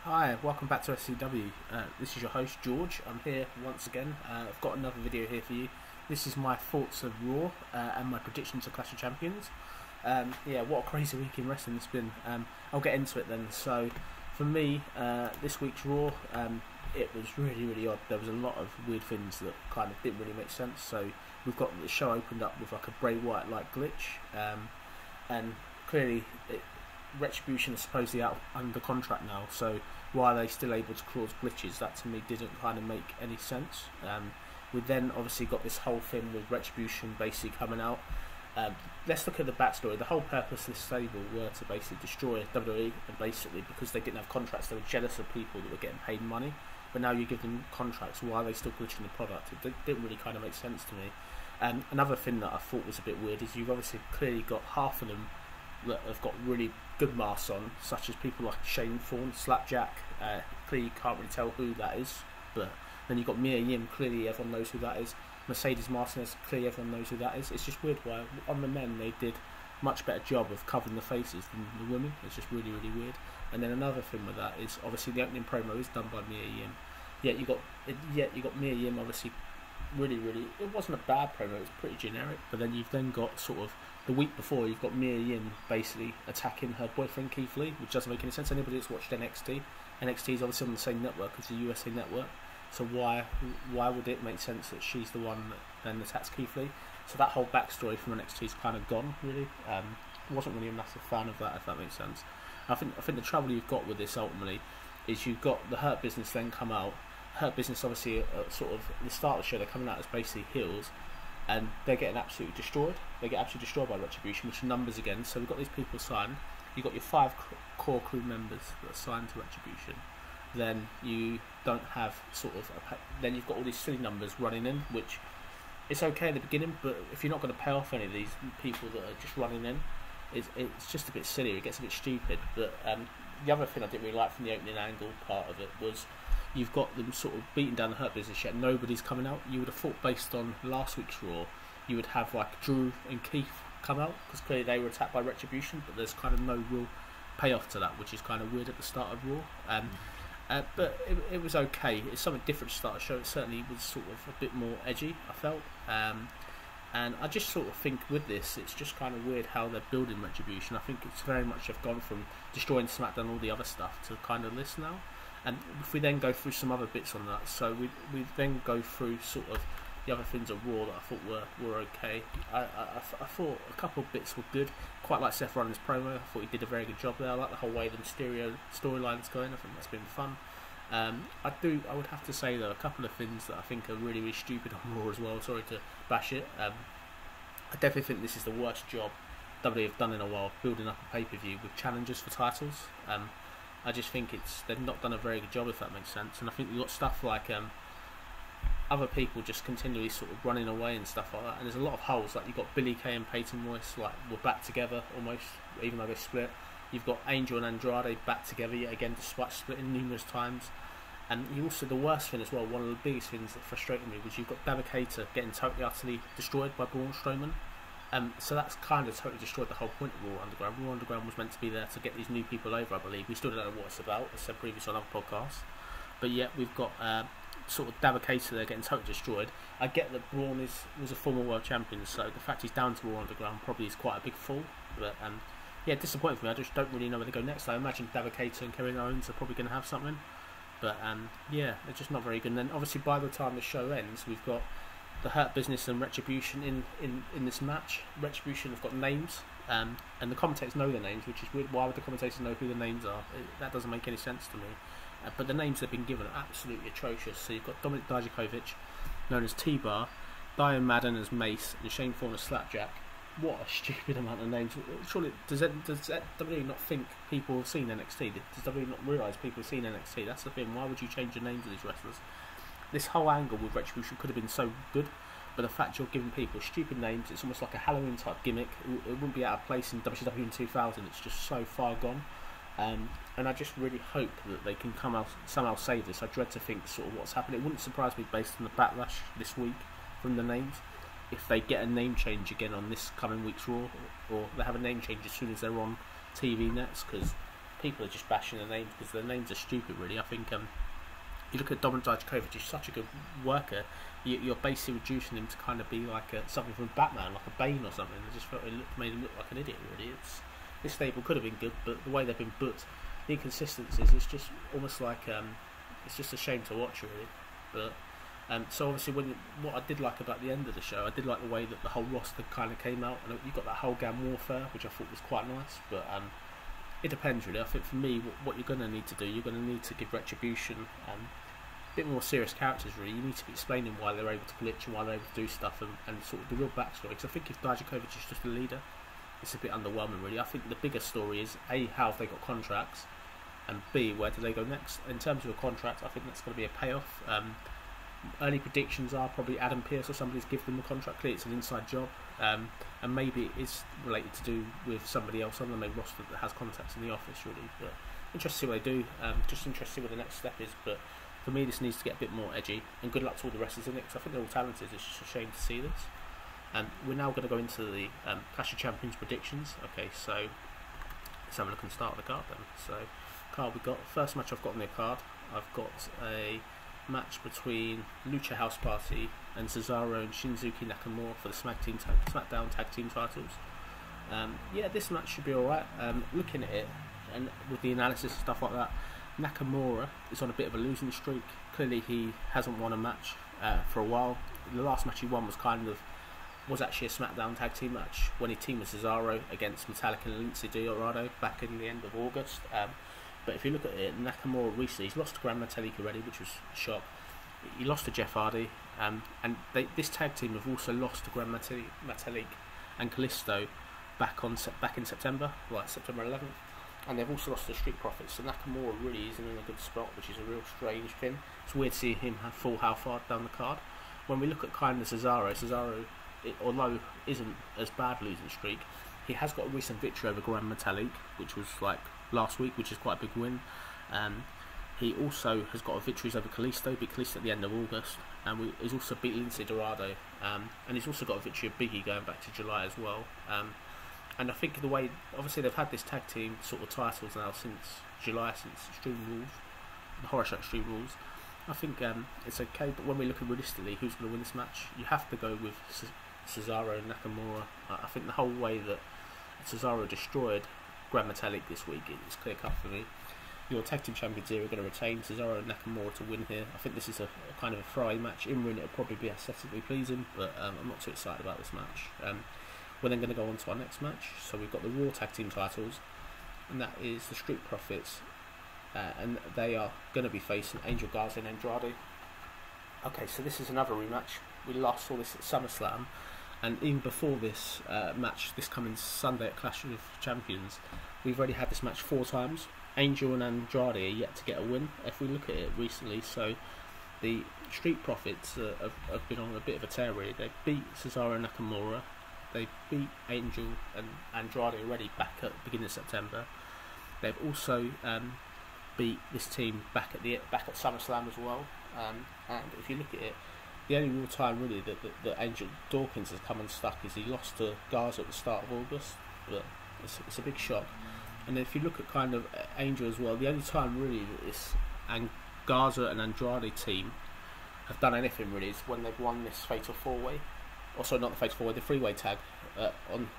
Hi, welcome back to SCW. This is your host George. I'm here once again. I've got another video here for you. This is my thoughts of Raw and my predictions of Clash of Champions. Yeah, what a crazy week in wrestling it's been. I'll get into it then. So, for me, this week's Raw, it was really odd. There was a lot of weird things that kind of didn't really make sense. So, we've got the show opened up with like a Bray Wyatt-like glitch, and clearly Retribution is supposedly out under contract now, so why are they still able to cause glitches? That to me didn't kind of make any sense. We then obviously got this whole thing with Retribution basically coming out. Let's look at the backstory. The whole purpose of this stable were to basically destroy WWE, and basically because they didn't have contracts, they were jealous of people that were getting paid money. But now you give them contracts, why are they still glitching the product? It didn't really kind of make sense to me. Another thing that I thought was a bit weird is you've obviously clearly got half of them that have got really good masks on, such as people like Shane Thorne, Slapjack. Clearly you can't really tell who that is, but then you've got Mia Yim, clearly everyone knows who that is. Mercedes Martinez, clearly everyone knows who that is. It's just weird why on the men they did much better job of covering the faces than the women. It's just really weird. And then another thing with that is obviously the opening promo is done by Mia Yim. Yet you got Mia Yim obviously really it wasn't a bad promo, it was pretty generic, but then you've then got sort of the week before you've got Mia Yim basically attacking her boyfriend Keith Lee, which doesn't make any sense. Anybody that's watched NXT is obviously on the same network as the USA network, so why would it make sense that she's the one that then attacks Keith Lee? So that whole backstory from NXT is kind of gone really. Wasn't really a massive fan of that, if that makes sense. I think the trouble you've got with this ultimately is you've got the Hurt Business then come out. Hurt Business obviously sort of the start of the show they're coming out as basically heels, and they're getting absolutely destroyed. They get absolutely destroyed by Retribution, which are numbers again. So we've got these people signed. You've got your 5 core crew members that are signed to Retribution. Then you don't have sort of then you've got all these silly numbers running in, which it's okay at the beginning, but if you're not going to pay off any of these people that are just running in, it's just a bit silly. It gets a bit stupid. But the other thing I didn't really like from the opening angle part of it was you've got them sort of beating down the Hurt Business, yet nobody's coming out. You would have thought based on last week's Raw, you would have like Drew and Keith come out, because clearly they were attacked by Retribution, but there's kind of no real payoff to that, which is kind of weird at the start of Raw. But it was okay. It's something different to start the show. It certainly was sort of a bit more edgy, I felt. And I just sort of think with this, it's just kind of weird how they're building Retribution. I think it's very much they've gone from destroying SmackDown and all the other stuff to kind of this now. And if we then go through some other bits on that, so we then go through sort of the other things of Raw that I thought were okay. I thought a couple of bits were good. Quite like Seth Rollins' promo. I thought he did a very good job there. I like the whole way the Mysterio storyline's going. I think that's been fun. I would have to say though a couple of things that I think are really stupid on Raw as well. Sorry to bash it. I definitely think this is the worst job WWE have done in a while, building up a pay-per-view with challenges for titles. I just think they've not done a very good job, if that makes sense. And I think you've got stuff like other people just continually sort of running away and stuff like that. And there's a lot of holes. Like you've got Billy Kay and Peyton Royce, like were back together almost, even though they split. You've got Angel and Andrade back together yet again, despite splitting numerous times. And you also, the worst thing as well, one of the biggest things that frustrated me was you've got Dabba-Kato getting totally utterly destroyed by Braun Strowman. So that's kind of totally destroyed the whole point of Raw Underground. Raw Underground was meant to be there to get these new people over, I believe. We still don't know what it's about, as said previously on other podcasts. But yet we've got sort of Dabba-Kato there getting totally destroyed. I get that Braun was a former world champion, so the fact he's down to Raw Underground probably is quite a big fall. But yeah, disappointing for me. I just don't really know where to go next. I imagine Dabba-Kato and Kevin Owens are probably going to have something. But yeah, they're just not very good. And then obviously by the time the show ends, we've got the Hurt Business and Retribution in this match. Retribution have got names, and the commentators know their names, which is weird. Why would the commentators know who the names are? That doesn't make any sense to me. But the names they've been given are absolutely atrocious. So you've got Dominik Dijakovic, known as T-Bar, Diane Madden as Mace, and Shane Thorne as Slapjack. What a stupid amount of names. Surely, does WWE not think people have seen NXT? Does WWE not realise people have seen NXT? That's the thing. Why would you change the names of these wrestlers? This whole angle with Retribution could have been so good, but the fact you're giving people stupid names, it's almost like a Halloween type gimmick. It wouldn't be out of place in WCW in 2000. It's just so far gone. And I just really hope that they can somehow save this. I dread to think sort of what's happened. It wouldn't surprise me based on the backlash this week from the names if they get a name change again on this coming week's Raw, or they have a name change as soon as they're on TV nets, because people are just bashing their names because their names are stupid. Really, I think you look at Dominik Dijakovic, he's such a good worker. You're basically reducing him to kind of be like something from Batman, like a Bane or something. I just felt made him look like an idiot. Really, this stable could have been good, but the way they've been booked, the inconsistencies, it's just almost like it's just a shame to watch, really. But so obviously, what I did like about the end of the show, I did like the way that the whole roster kind of came out, and you got that whole gang warfare, which I thought was quite nice. But it depends, really. I think for me, what you're going to need to do, you're going to need to give Retribution a bit more serious characters, really. You need to be explaining why they're able to glitch and why they're able to do stuff, and sort of the real backstory. Because I think if Dijakovic is just a leader, it's a bit underwhelming, really. I think the bigger story is A, how have they got contracts, and B, where do they go next? In terms of a contract, I think that's going to be a payoff. Early predictions are probably Adam Pearce or somebody's given them a contract. Clearly, it's an inside job, and maybe it is related to do with somebody else on the main roster that has contacts in the office, really. But interested to see what they do. Just interested to see what the next step is. But for me, this needs to get a bit more edgy. And good luck to all the wrestlers in it, because I think they're all talented. It's just a shame to see this. And we're now going to go into the Clash of Champions predictions. Okay, so let's have a look and start the card then. So, card we got. First match I've got on the card, I've got a match between Lucha House Party and Cesaro and Shinsuke Nakamura for the SmackDown Tag Team titles. Yeah, this match should be alright. Looking at it and with the analysis and stuff like that, Nakamura is on a bit of a losing streak. Clearly, he hasn't won a match for a while. The last match he won was actually a SmackDown Tag Team match when he teamed with Cesaro against Metallica and Lince Dorado back in the end of August. But if you look at it, Nakamura recently, he's lost to Gran Metalik already, which was a shock. He lost to Jeff Hardy, and this tag team have also lost to Gran Metalik and Kalisto back in September, like September 11th. And they've also lost to Street Profits, so Nakamura really isn't in a good spot, which is a real strange thing. It's weird to see him fall how far down the card. When we look at kind of Cesaro, although isn't as bad losing streak, he has got a recent victory over Gran Metalik, which was like last week, which is quite a big win. He also has got victories over Kalisto, beat Kalisto at the end of August, and he's also beat Lince Dorado, and he's also got a victory of Biggie going back to July as well. And I think the way, obviously they've had this tag team sort of titles now since July, since Extreme Rules, the Horror Show Extreme Rules. I think it's okay, but when we're looking realistically, who's going to win this match, you have to go with Cesaro and Nakamura. I think the whole way that Cesaro destroyed Gran Metalik this week is clear cut for me. Your tag team champions here are going to retain Cesaro and Nakamura to win here. I think this is a kind of a Friday match. In ring, it'll probably be aesthetically pleasing, but I'm not too excited about this match. We're then going to go on to our next match. So we've got the Raw tag team titles, and that is the Street Profits, and they are going to be facing Angel Garza and Andrade. Okay, so this is another rematch. We last saw this at SummerSlam, and even before this match, this coming Sunday at Clash of Champions, we've already had this match 4 times. Angel and Andrade are yet to get a win, if we look at it recently. So the Street Profits have been on a bit of a tear, really. They beat Cesaro and Nakamura, they beat Angel and Andrade already back at the beginning of September. They've also beat this team back at SummerSlam as well. And if you look at it, the only real time really that Angel Dawkins has come unstuck is he lost to Garza at the start of August, but it's a big shock. And if you look at kind of Angel as well, the only time really that this Garza and Andrade team have done anything really is when they've won this Fatal 4-Way. Also, not the Fatal 4-Way, the 3-Way tag on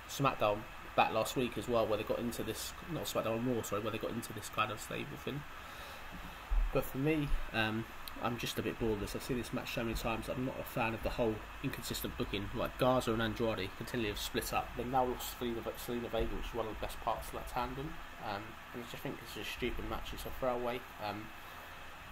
SmackDown back last week as well, where they got into this, not SmackDown, on Raw, sorry, where they got into this kind of stable thing. But for me, I'm just a bit bored of this. I've seen this match so many times. I'm not a fan of the whole inconsistent booking. Like Garza and Andrade continually have split up. They've now lost Selena Vega, which is one of the best parts of that tandem. And I just think this is a stupid match. It's a throwaway.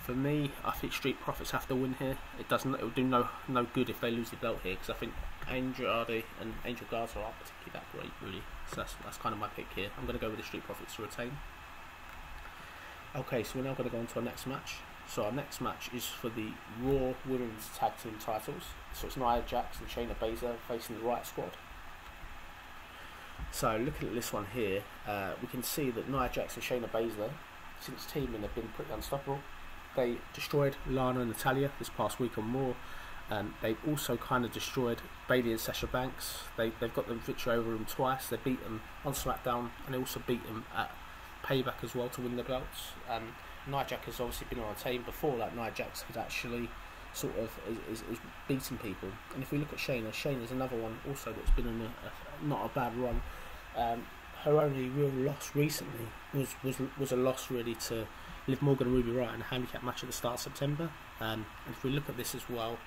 For me, I think Street Profits have to win here. It will do no good if they lose the belt here, because I think Andrade and Angel Garza aren't particularly that great, really. So that's kind of my pick here. I'm going to go with the Street Profits to retain. Okay, so we're now going to go on to our next match. So our next match is for the Raw Women's Tag Team titles. So it's Nia Jax and Shayna Baszler facing the Riot Squad. So looking at this one here, we can see that Nia Jax and Shayna Baszler, since teaming, have been pretty unstoppable. They destroyed Lana and Natalya this past week on Raw. They've also kind of destroyed Bayley and Sasha Banks. They've got the victory over them twice. They beat them on SmackDown, and they also beat them at Payback as well to win the belts. Nia Jax has obviously been on a team before that. Nia Jax had actually sort of is beating people. And if we look at Shayna's another one also that's been on not a bad run. Her only real loss recently was a loss really to Liv Morgan and Ruby Riott in a handicap match at the start of September. And if we look at this as well,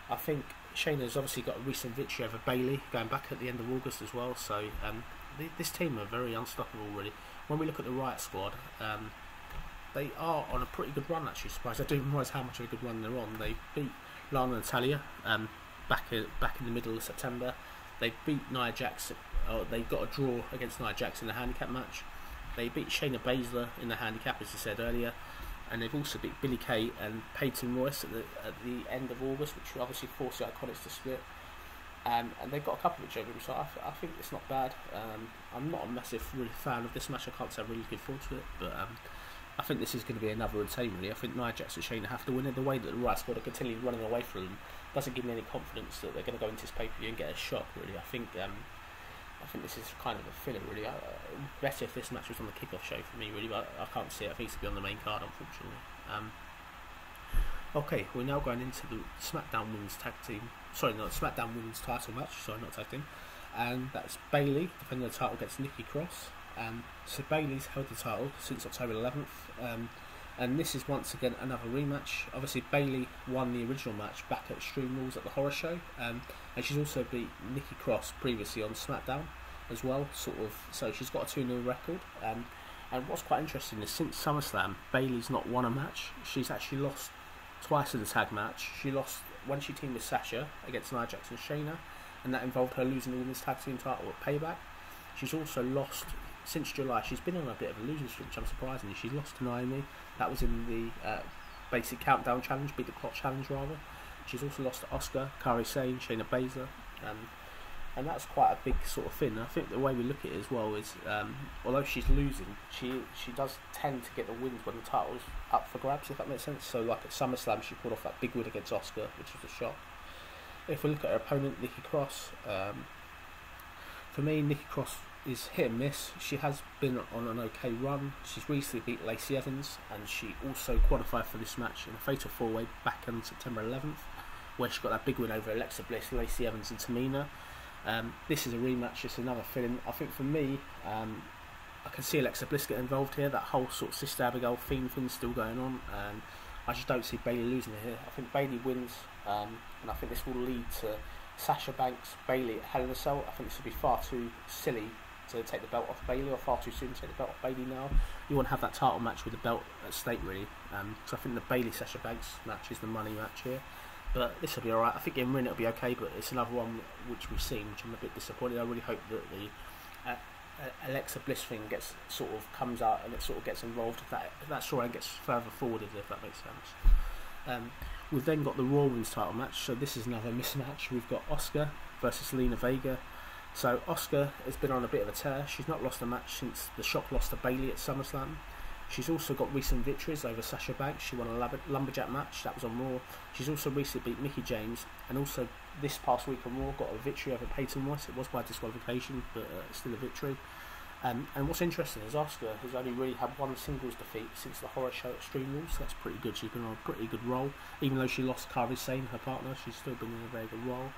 I think Shayna's obviously got a recent victory over Bayley going back at the end of August as well. So this team are very unstoppable really. When we look at the Riott squad, they are on a pretty good run actually. Surprised I didn't realise how much of a good run they're on. They beat Lana and Natalya back in the middle of September. They beat Nia Jax. They got a draw against Nia Jax in the handicap match. They beat Shayna Baszler in the handicap, as I said earlier, and they've also beat Billie Kay and Peyton Royce at the end of August, which will obviously force the Iconics to split. And they've got a couple of each other, so I think it's not bad. I'm not a massive really fan of this match. I can't say I'm really looking forward to it, but I think this is going to be another retain really. I think Nia Jax and Shayna have to win it. The way that the Riott squad are continually running away from them doesn't give me any confidence that they're going to go into this pay-per-view and get a shot really. I think this is kind of a filler really. Better if this match was on the kickoff show for me really, but I can't see it. I think it's to be on the main card unfortunately. Okay, we're now going into the SmackDown Women's SmackDown Women's title match. Sorry, not tag team. And that's Bayley defending the title against Nikki Cross. So Bayley's held the title since October 11th, and this is once again another rematch. Obviously Bayley won the original match back at Extreme Rules at the Horror Show, and she's also beat Nikki Cross previously on SmackDown as well, so she's got a 2-0 record. And what's quite interesting is since SummerSlam, Bayley's not won a match. She's actually lost twice in the tag match. She lost when she teamed with Sasha against Nia Jax and Shayna, and that involved her losing the women's tag team title at Payback. She's also lost since July. She's been on a bit of a losing streak, which I'm surprised. She's lost to Naomi. That was in the basic countdown challenge, beat the clock challenge rather. She's also lost to Asuka, Kairi Sane, Shayna Baszler, and that's quite a big sort of thing. I think the way we look at it as well is, although she's losing, she does tend to get the wins when the title's up for grabs, if that makes sense. So like at SummerSlam, she pulled off that big win against Asuka, which was a shock. If we look at her opponent, Nikki Cross, for me, Nikki Cross is hit and miss. She has been on an okay run. She's recently beat Lacey Evans, and she also qualified for this match in a fatal 4-way back on September 11th, where she got that big win over Alexa Bliss, Lacey Evans and Tamina. This is a rematch, it's another feeling. I think for me, I can see Alexa Bliss get involved here. That whole sort of Sister Abigail thing's still going on, and I just don't see Bayley losing it here. I think Bayley wins, and I think this will lead to Sasha Banks, Bayley at Hell in a Cell. I think this would be far too silly to take the belt off Bayley, or far too soon to take the belt off Bayley now. You want to have that title match with the belt at stake really, so I think the Bayley-Sasha Banks match is the money match here. But this will be alright. I think in ring it'll be okay, but it's another one which we've seen, which I'm a bit disappointed. I really hope that the Alexa Bliss thing comes out and it sort of gets involved, if that storyline gets further forwarded, if that makes sense. We've then got the Raw Women's title match, so this is another mismatch. We've got Asuka versus Zelina Vega. So Asuka has been on a bit of a tear. She's not lost a match since the shock loss to Bayley at SummerSlam. She's also got recent victories over Sasha Banks. She won a lumberjack match, that was on Raw. She's also recently beat Mickie James, and also this past week on Raw got a victory over Peyton Royce. It was by disqualification, but still a victory. And what's interesting is Asuka has only really had one singles defeat since the Horror Show at Extreme Rules, so that's pretty good. She's been on a pretty good roll. Even though she lost Kairi Sane, her partner, she's still been in a very good roll.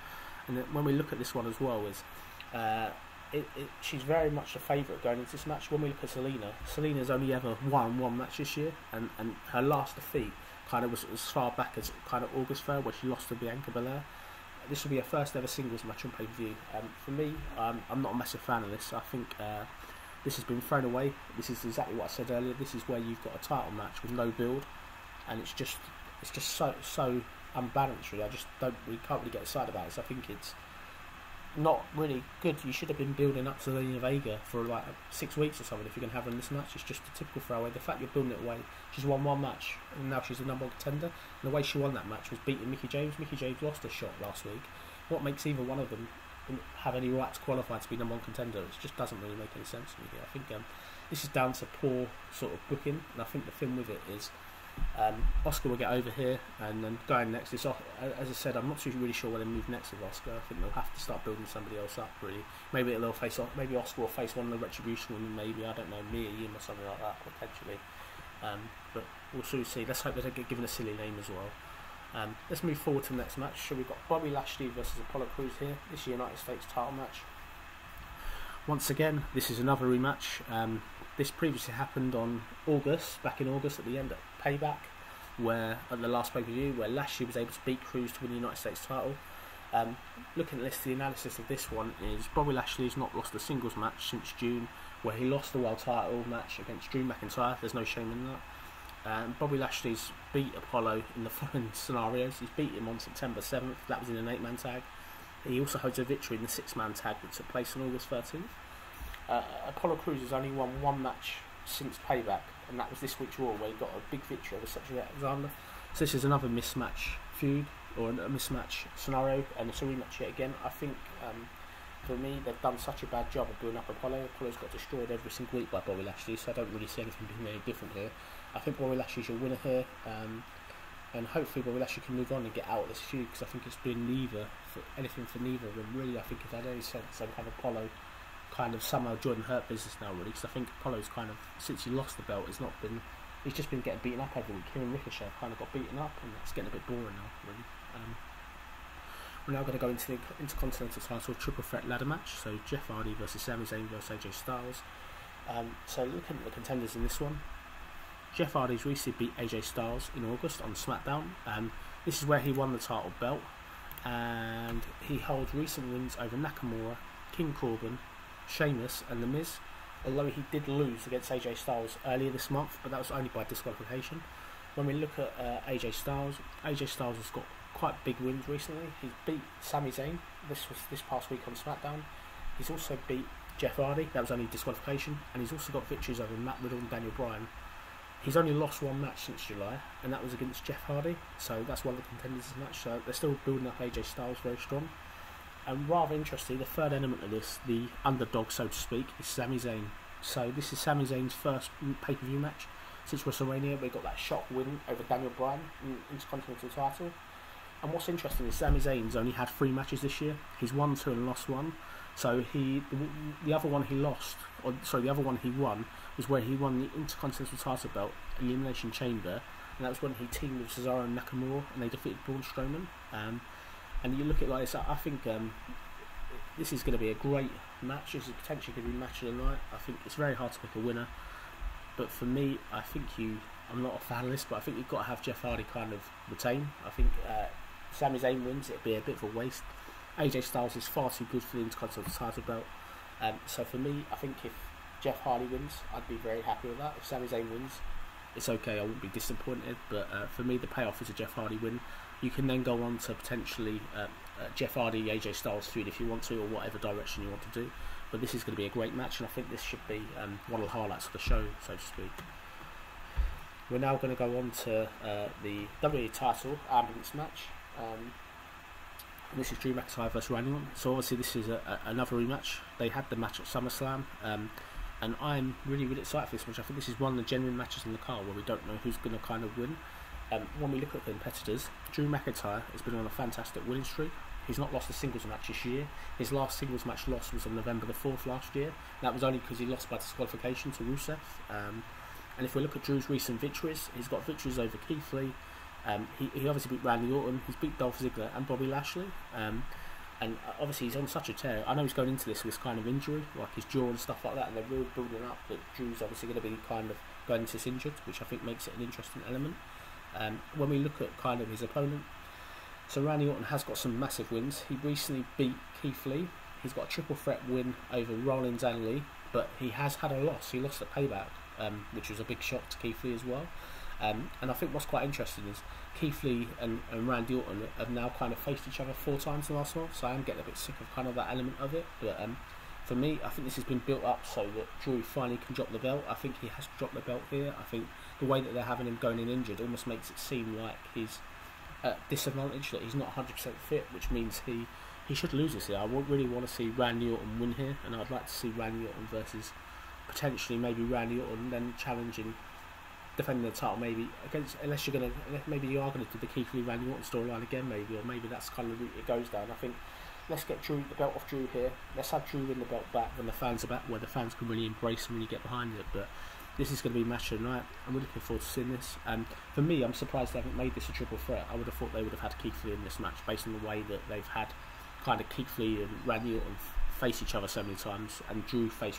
And when we look at this one as well, she's very much a favourite going into this match. When we look at Selina's only ever won one match this year, and her last defeat kind of was as far back as kind of August 3rd, where she lost to Bianca Belair. This will be her first ever singles match on pay-per-view. For me, I'm not a massive fan of this. I think this has been thrown away. This is exactly what I said earlier. This is where you've got a title match with no build, and it's just so unbalanced. Really, we can't really get excited about it. So I think it's not really good. You should have been building up to Zelina Vega for like 6 weeks or something if you're going to have her in this match. It's just a typical throwaway. The fact you're building it away, she's won one match and now she's the number one contender, and the way she won that match was beating Mickie James. Mickie James lost a shot last week. What makes either one of them have any right to qualify to be number one contender? It just doesn't really make any sense to me here. I think this is down to poor sort of booking, and I think the thing with it is Oscar will get over here, and then going next is, as I said, I'm not too really sure where they move next with Oscar. I think they'll have to start building somebody else up, really. Maybe they'll face off. Maybe Oscar will face one of the Retribution women. Maybe, I don't know, Mia Yim or something like that potentially. But we'll soon see. Let's hope they don't get given a silly name as well. Let's move forward to the next match. So we've got Bobby Lashley versus Apollo Crews here. This is a United States title match. Once again, this is another rematch. This previously happened on back in August at the end of Payback, where at the last pay-per-view, where Lashley was able to beat Crews to win the United States title. Looking at this, the analysis of this one is Bobby Lashley's not lost a singles match since June, where he lost the world title match against Drew McIntyre. There's no shame in that. Bobby Lashley's beat Apollo in the following scenarios. He's beat him on September 7th. That was in an 8-man tag. He also holds a victory in the 6-man tag that took place on August 13th. Apollo Crews has only won one match since Payback, and that was this week's Raw, where he got a big victory over Cedric Alexander. So this is another mismatch feud, or a mismatch scenario, and it's a rematch yet again. I think, for me, they've done such a bad job of building up Apollo. Apollo's got destroyed every single week by Bobby Lashley, so I don't really see anything being any different here. I think Bobby Lashley's your winner here, and hopefully Bobby Lashley can move on and get out of this feud, because I think it's been anything for neither of them, really. I think if they'd any sense, they'd have Apollo kind of somehow Jordan Hurt business now, really, because I think Apollo's kind of, since he lost the belt, he's just been getting beaten up every week. Him and Ricochet kind of got beaten up, and it's getting a bit boring now, really. We're now going to go into the Intercontinental title triple threat ladder match. So Jeff Hardy versus Sami Zayn versus AJ Styles. So looking at the contenders in this one, Jeff Hardy's recently beat AJ Styles in August on SmackDown. This is where he won the title belt, and he holds recent wins over Nakamura, King Corbin, Sheamus and The Miz, although he did lose against AJ Styles earlier this month, but that was only by disqualification. When we look at AJ Styles has got quite big wins recently. He's beat Sami Zayn this past week on SmackDown. He's also beat Jeff Hardy, that was only disqualification, and he's also got victories over Matt Riddle and Daniel Bryan. He's only lost one match since July, and that was against Jeff Hardy, so that's one of the contenders in this match. So they're still building up AJ Styles very strong. And rather interesting, the third element of this, the underdog, so to speak, is Sami Zayn. So this is Sami Zayn's first pay-per-view match since WrestleMania. We got that shock win over Daniel Bryan in the Intercontinental title. And what's interesting is Sami Zayn's only had 3 matches this year. He's won 2 and lost 1. So the other one he won was where he won the Intercontinental title belt, Elimination Chamber, and that was when he teamed with Cesaro and Nakamura, and they defeated Braun Strowman. And you look at it like this, I think this is going to be a great match. This is potentially going to be match of the night. I think it's very hard to pick a winner, but for me, I think I'm not a fan of this, but I think you've got to have Jeff Hardy kind of retain. I think Sami Zayn wins, it'd be a bit of a waste. AJ Styles is far too good for the Intercontinental title belt. So for me, I think if Jeff Hardy wins, I'd be very happy with that. If Sami Zayn wins, it's okay, I wouldn't be disappointed, but for me, the payoff is a Jeff Hardy win. You can then go on to potentially Jeff Hardy, AJ Styles feud if you want to, or whatever direction you want to do. But this is going to be a great match, and I think this should be one of the highlights of the show, so to speak. We're now going to go on to the WWE title ambulance match. And this is Drew McIntyre versus Randy Orton. So obviously this is another rematch. They had the match at SummerSlam, and I'm really, really excited for this match. I think this is one of the genuine matches in the card where we don't know who's going to kind of win. When we look at the competitors, Drew McIntyre has been on a fantastic winning streak. He's not lost a singles match this year. His last singles match loss was on November the 4th last year. That was only because he lost by disqualification to Rusev. And if we look at Drew's recent victories, he's got victories over Keith Lee. He obviously beat Randy Orton. He's beat Dolph Ziggler and Bobby Lashley. And obviously he's on such a tear. I know he's going into this with this kind of injury, like his jaw and stuff like that, and they're really building up that Drew's obviously going to be kind of going into this injured, which I think makes it an interesting element. When we look at kind of his opponent, so Randy Orton has got some massive wins. He recently beat Keith Lee. He's got a triple threat win over Rollins and Lee, but he has had a loss. He lost at Payback, which was a big shock to Keith Lee as well. And I think what's quite interesting is Keith Lee and Randy Orton have now kind of faced each other 4 times in the last month, so I am getting a bit sick of kind of that element of it. But for me, I think this has been built up so that Drew finally can drop the belt. I think he has dropped the belt here. I think the way that they're having him going in injured almost makes it seem like he's at disadvantage, that he's not 100% fit, which means he should lose this here. I really want to see Randy Orton win here, and I'd like to see Randy Orton versus potentially maybe Randy Orton then challenging defending the title, maybe against, maybe you are gonna do the Keith Lee Randy Orton storyline again, maybe, or maybe that's kind of the route it goes down. I think let's get the belt off Drew here. Let's have Drew win the belt back when the fans are back, where the fans can really embrace and really get behind it. But this is going to be match of the night. I'm really looking forward to seeing this. For me, I'm surprised they haven't made this a triple threat. I would have thought they would have had Keith Lee in this match, based on the way that they've had kind of Keith Lee and Randy Orton face each other so many times, and Drew face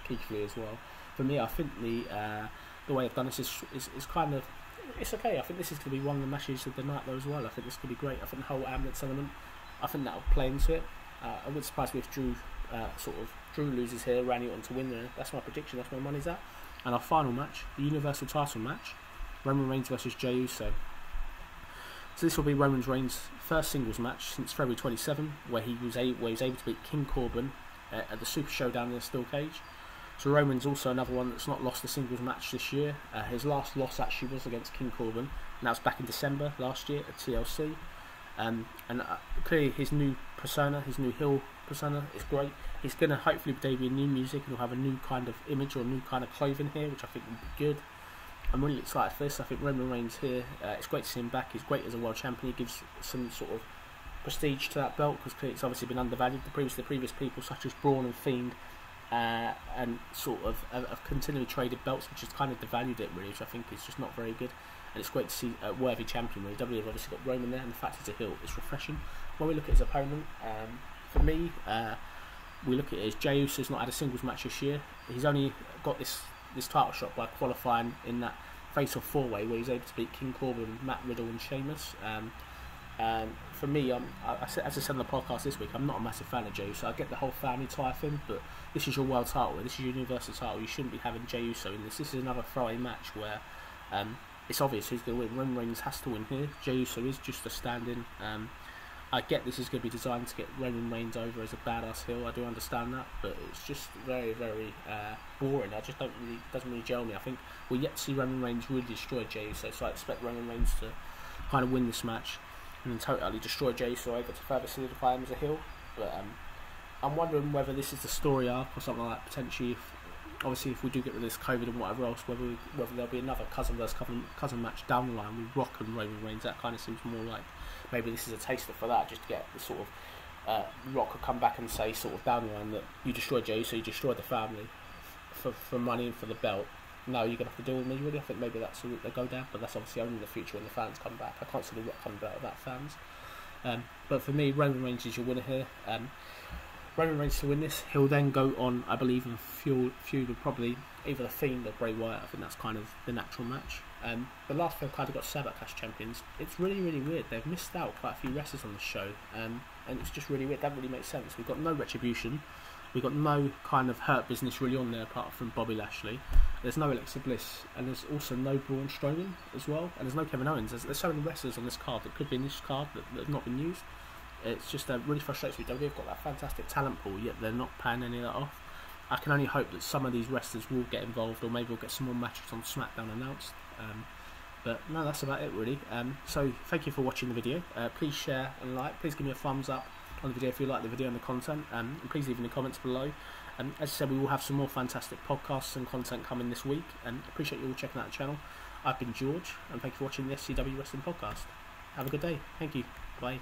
Keith Lee as well. For me, I think the way they've done this is kind of, it's okay. I think this is going to be one of the matches of the night though as well. I think this could be great. I think the whole ambulance element, I think that'll play into it. I wouldn't surprise me if Drew loses here, Randy Orton to win there. That's my prediction. That's where my money's at. And our final match, the Universal Title match, Roman Reigns versus Jey Uso. So this will be Roman Reigns' first singles match since February 27, where he was able to beat King Corbin at the Super Showdown in a steel cage. So Roman's also another one that's not lost a singles match this year. His last loss actually was against King Corbin, and that was back in December last year at TLC. Clearly his new persona, his new heel persona is great. He's going to hopefully debut new music, and he'll have a new kind of image or new kind of clothing here, which I think will be good. I'm really excited for this. I think Roman Reigns here, it's great to see him back. He's great as a world champion. He gives some sort of prestige to that belt, because clearly it's obviously been undervalued. The previous people such as Braun and Fiend and sort of have continually traded belts, which has kind of devalued it really, which I think is just not very good. And it's great to see a worthy champion. Really, WWE have obviously got Roman there, and the fact he's a heel is refreshing. When we look at his opponent, for me, we look at it as Jey Uso's not had a singles match this year. He's only got this title shot by qualifying in that face-off four-way where he's able to beat King Corbin, Matt Riddle and Sheamus. For me, as I said on the podcast this week, I'm not a massive fan of Jey Uso. I get the whole family tie thing, but this is your world title, this is your Universal title. You shouldn't be having Jey Uso in this. This is another throwaway match where it's obvious who's going to win. Roman Reigns has to win here. Jey Uso is just a stand-in. I get this is going to be designed to get Roman Reigns over as a badass heel. I do understand that, but it's just very, very boring. Doesn't really gel me. I think we're yet to see Roman Reigns really destroy Jey Uso, so I expect Roman Reigns to kind of win this match and then totally destroy Jey Uso over to further solidify him as a heel. But I'm wondering whether this is the story arc or something like that, potentially. Obviously, if we do get rid of this COVID and whatever else, whether there'll be another cousin versus cousin match down the line with Rock and Roman Reigns. That kind of seems more like maybe this is a taster for that, just to get the sort of Rock will come back and say sort of down the line that you destroyed Jey, so you destroyed the family for money and for the belt. No, you're gonna have to deal with me. Really, I think maybe that's the route they go down, but that's obviously only in the future when the fans come back. I can't see the Rock coming out without fans. But for me, Roman Reigns is your winner here. Roman Reigns to win this, he'll then go on, I believe, and feud with probably either The Fiend or Bray Wyatt. I think that's kind of the natural match. The last few kind of got Sabbath Clash champions. It's really, really weird. They've missed out quite a few wrestlers on the show, and it's just really weird. That really makes sense. We've got no Retribution. We've got no kind of Hurt Business really on there apart from Bobby Lashley. There's no Alexa Bliss, and there's also no Braun Strowman as well, and there's no Kevin Owens. There's so many wrestlers on this card that could be in this card that have not been used. It's just really frustrates me. WWE have got that fantastic talent pool, yet they're not paying any of that off. I can only hope that some of these wrestlers will get involved, or maybe we'll get some more matches on SmackDown announced. But no, that's about it really. So thank you for watching the video. Please share and like. Please give me a thumbs up on the video if you like the video and the content. And please leave in the comments below. As I said, we will have some more fantastic podcasts and content coming this week. And appreciate you all checking out the channel. I've been George, and thank you for watching the SCW Wrestling Podcast. Have a good day. Thank you. Bye.